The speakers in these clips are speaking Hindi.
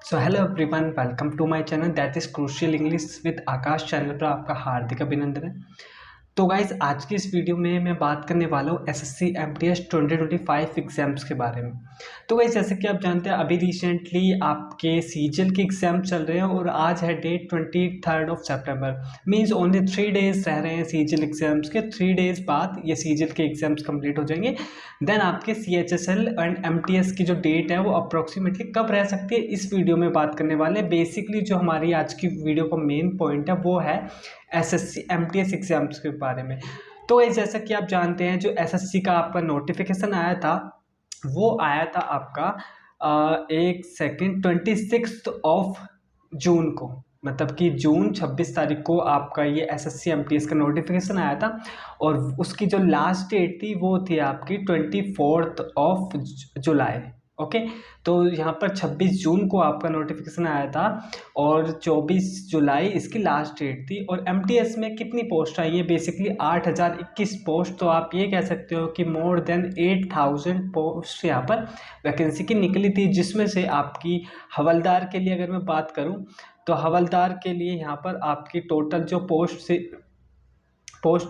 So hello everyone, welcome to my channel that is crucial English with Akash. Channel पर आपका हार्दिक अभिनंदन है। तो गाइज, आज की इस वीडियो में मैं बात करने वाला हूँ एसएससी एमटीएस 2025 एग्जाम्स के बारे में। तो गाइज, जैसे कि आप जानते हैं, अभी रिसेंटली आपके सीजीएल के एग्जाम चल रहे हैं और आज है डेट 23 सितंबर। मीन्स ओनली 3 डेज रह रहे हैं सीजीएल एग्जाम्स के। 3 डेज बाद ये सीजीएल के एग्जाम्स कंप्लीट हो जाएंगे। देन आपके सीएचएसएल एंड एमटीएस की जो डेट है वो अप्रोक्सीमेटली कब रह सकती है, इस वीडियो में बात करने वाले हैं। बेसिकली जो हमारी आज की वीडियो का मेन पॉइंट है वो है एसएससी एमटीएस एग्जाम्स के बारे में। तो जैसा कि आप जानते हैं, जो एसएससी का आपका नोटिफिकेशन आया था वो आया था आपका 26 जून को, मतलब कि जून 26 तारीख को आपका ये एसएससी एमटीएस का नोटिफिकेशन आया था। और उसकी जो लास्ट डेट थी वो थी आपकी 24 जुलाई। ओके, तो यहाँ पर 26 जून को आपका नोटिफिकेशन आया था और 24 जुलाई इसकी लास्ट डेट थी। और एमटीएस में कितनी पोस्ट आई है? Basically 8021 post. तो आप ये कह सकते हो कि मोर देन 8000 पोस्ट यहाँ पर वैकेंसी की निकली थी, जिसमें से आपकी हवलदार के लिए अगर मैं बात करूँ तो हवलदार के लिए यहाँ पर आपकी टोटल जो पोस्ट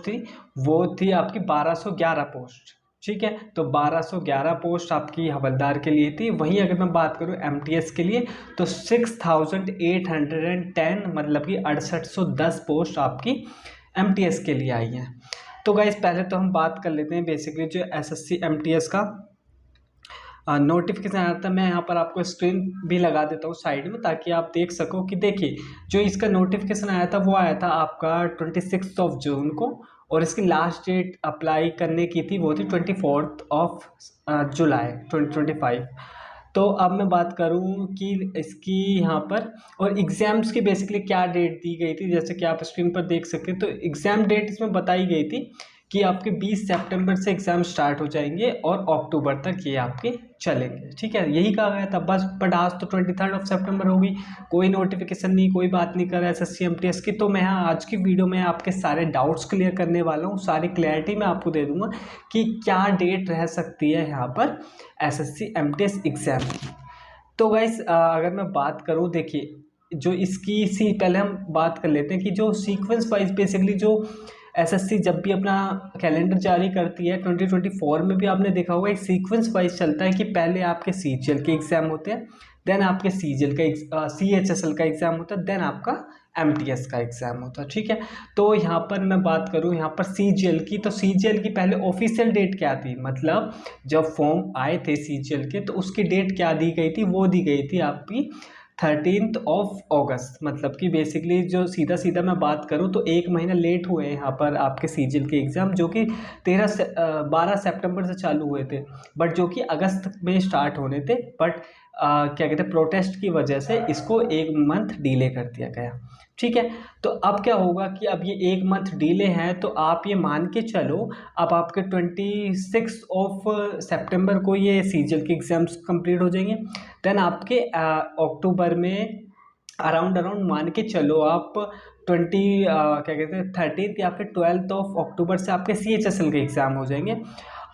थी वो थी आपकी 1211 पोस्ट। ठीक है, तो 1211 पोस्ट आपकी हवलदार के लिए थी। वहीं अगर मैं बात करूं एमटीएस के लिए तो 6810, मतलब कि 6810 पोस्ट आपकी एमटीएस के लिए आई हैं। तो गाइस, पहले तो हम बात कर लेते हैं बेसिकली जो एसएससी एमटीएस का नोटिफिकेशन आया था। मैं यहाँ पर आपको स्क्रीन भी लगा देता हूँ साइड में, ताकि आप देख सको कि देखिए, जो इसका नोटिफिकेशन आया था वो आया था आपका 26 जून को। और इसकी लास्ट डेट अप्लाई करने की थी वो थी 24 जुलाई 2025। तो अब मैं बात करूं कि इसकी यहाँ पर और एग्ज़ाम्स की बेसिकली क्या डेट दी गई थी, जैसे कि आप स्क्रीन पर देख सकते हैं। तो एग्ज़ाम डेट इसमें बताई गई थी कि आपके 20 सितंबर से एग्ज़ाम स्टार्ट हो जाएंगे और अक्टूबर तक ये आपके चलेंगे। ठीक है, यही कहा गया था बस। बट आज तो 23 सितंबर होगी, कोई नोटिफिकेशन नहीं, कोई बात नहीं कर रहा है एसएससी एमटीएस की। तो मैं आज की वीडियो में आपके सारे डाउट्स क्लियर करने वाला हूँ, सारी क्लैरिटी मैं आपको दे दूंगा कि क्या डेट रह सकती है यहाँ पर एसएससी एमटीएस एग्ज़ाम की। तो गाइस, अगर मैं बात करूँ, देखिए जो इसकी पहले हम बात कर लेते हैं कि जो सीक्वेंस वाइज बेसिकली जो एसएससी जब भी अपना कैलेंडर जारी करती है 2024 में भी आपने देखा होगा एक सीक्वेंस वाइज चलता है कि पहले आपके सीजीएल के एग्जाम होते हैं, देन आपके सीएचएसएल का एग्जाम होता है, देन आपका एमटीएस का एग्जाम होता है। ठीक है, तो यहाँ पर मैं बात करूँ यहाँ पर सीजीएल की, तो सीजीएल की पहले ऑफिशियल डेट क्या थी, मतलब जब फॉर्म आए थे सीजीएल के तो उसकी डेट क्या दी गई थी, वो दी गई थी आपकी 13 अगस्त। मतलब कि बेसिकली जो सीधा सीधा मैं बात करूं तो एक महीना लेट हुए हैं यहाँ पर आपके सीजीएल के एग्ज़ाम, जो कि 12 सितंबर से चालू हुए थे, बट जो कि अगस्त में स्टार्ट होने थे। बट क्या कहते हैं, प्रोटेस्ट की वजह से इसको एक मंथ डिले कर दिया गया। ठीक है, तो अब क्या होगा कि अब ये एक मंथ डिले है, तो आप ये मान के चलो अब आपके 26 सितंबर को ये सीजीएल के एग्ज़ाम्स कंप्लीट हो जाएंगे। देन आपके अक्टूबर में अराउंड मान के चलो आप 13 या फिर 12 अक्टूबर से आपके सीएचएसएल के एग्ज़ाम हो जाएंगे।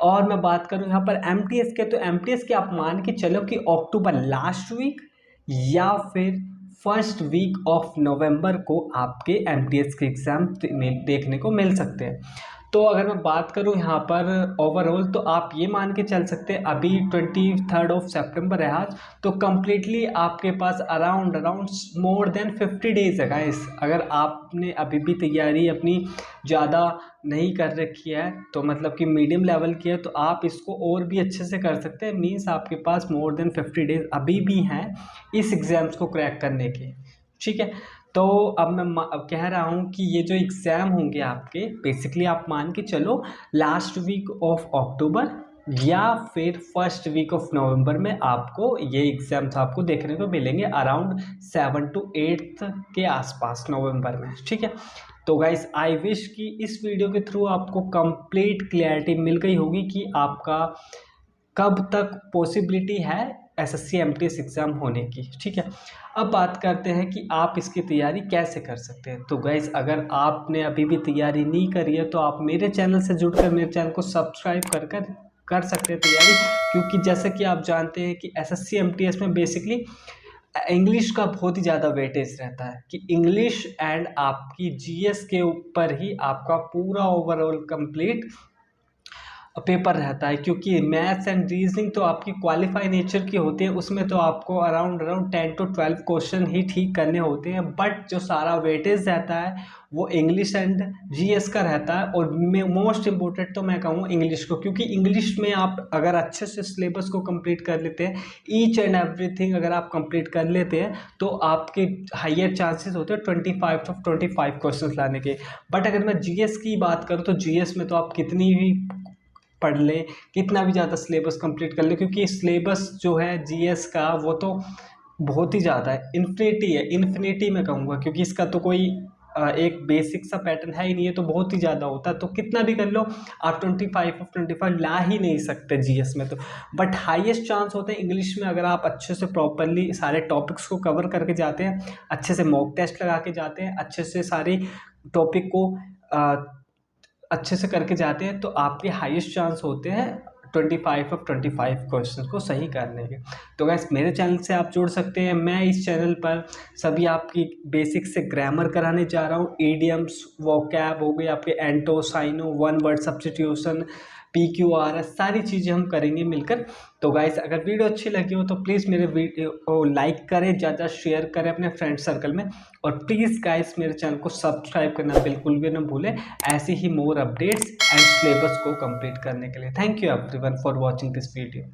और मैं बात करूं यहाँ पर एमटीएस के, तो एमटीएस के आप मान के चलो कि अक्टूबर लास्ट वीक या फिर फर्स्ट वीक ऑफ नवंबर को आपके एमटीएस के एग्ज़ाम देखने को मिल सकते हैं। तो अगर मैं बात करूं यहाँ पर ओवरऑल, तो आप ये मान के चल सकते हैं अभी 23 सितंबर है आज, तो कम्प्लीटली आपके पास अराउंड मोर देन 50 डेज है गाइस। अगर आपने अभी भी तैयारी अपनी ज़्यादा नहीं कर रखी है, तो मतलब कि मीडियम लेवल की है, तो आप इसको और भी अच्छे से कर सकते हैं। मीन्स आपके पास मोर देन 50 डेज अभी भी हैं इस एग्ज़ाम्स को क्रैक करने के। ठीक है, तो अब मैं कह रहा हूँ कि ये जो एग्ज़ाम होंगे आपके, बेसिकली आप मान के चलो लास्ट वीक ऑफ अक्टूबर या फिर फर्स्ट वीक ऑफ नवंबर में आपको ये एग्ज़ाम्स आपको देखने को मिलेंगे अराउंड 7 to 8 के आसपास नवंबर में। ठीक है, तो गाइस, आई विश कि इस वीडियो के थ्रू आपको कंप्लीट क्लैरिटी मिल गई होगी कि आपका कब तक पॉसिबिलिटी है एसएससी एमटीएस एग्ज़ाम होने की। ठीक है, अब बात करते हैं कि आप इसकी तैयारी कैसे कर सकते हैं। तो गाइस, अगर आपने अभी भी तैयारी नहीं करी है तो आप मेरे चैनल से जुड़कर मेरे चैनल को सब्सक्राइब कर सकते हैं तैयारी। क्योंकि जैसे कि आप जानते हैं कि एसएससी एमटीएस में बेसिकली इंग्लिश का बहुत ही ज़्यादा वेटेज रहता है कि इंग्लिश एंड आपकी जीएस के ऊपर ही आपका पूरा ओवरऑल कंप्लीट पेपर रहता है, क्योंकि मैथ्स एंड रीजनिंग तो आपकी क्वालिफाई नेचर की होती है, उसमें तो आपको अराउंड 10 to 12 क्वेश्चन ही ठीक करने होते हैं, बट जो सारा वेटेज रहता है वो इंग्लिश एंड जीएस का रहता है। और मोस्ट इम्पोर्टेंट तो मैं कहूँ इंग्लिश को, क्योंकि इंग्लिश में आप अगर अच्छे से सिलेबस को कंप्लीट कर लेते हैं, ईच एंड एवरीथिंग अगर आप कंप्लीट कर लेते हैं, तो आपके हाइयर चांसेस होते हैं 25 क्वेश्चन लाने के। बट अगर मैं जीएस की बात करूँ तो जीएस में तो आप कितनी भी पढ़ ले, कितना भी ज़्यादा सिलेबस कंप्लीट कर ले, क्योंकि सिलेबस जो है जीएस का वो तो बहुत ही ज़्यादा है, इन्फिनिटी मैं कहूँगा, क्योंकि इसका तो कोई एक बेसिक सा पैटर्न है ही नहीं है, तो बहुत ही ज़्यादा होता है। तो कितना भी कर लो आप 25 ला ही नहीं सकते जीएस में तो। बट हाईएस्ट चांस होते हैं इंग्लिश में, अगर आप अच्छे से प्रॉपरली सारे टॉपिक्स को कवर करके जाते हैं, अच्छे से मॉक टेस्ट लगा के जाते हैं, अच्छे से सारी टॉपिक को अच्छे से करके जाते हैं, तो आपके हाईएस्ट चांस होते हैं 25 क्वेश्चन को सही करने के। तो गैस मेरे चैनल से आप जुड़ सकते हैं। मैं इस चैनल पर सभी आपकी बेसिक से ग्रामर कराने जा रहा हूँ, ईडियम्स, वोकैब हो गए आपके, anto, syno, one word substitution, PQRS, सारी चीज़ें हम करेंगे मिलकर। तो गाइस अगर वीडियो अच्छी लगी हो तो प्लीज़ मेरे वीडियो को लाइक करें, ज़्यादा शेयर करें अपने फ्रेंड सर्कल में, और प्लीज़ गाइस मेरे चैनल को सब्सक्राइब करना बिल्कुल भी ना भूलें, ऐसे ही मोर अपडेट्स एंड सिलेबस को कंप्लीट करने के लिए। Thank you everyone for watching this video.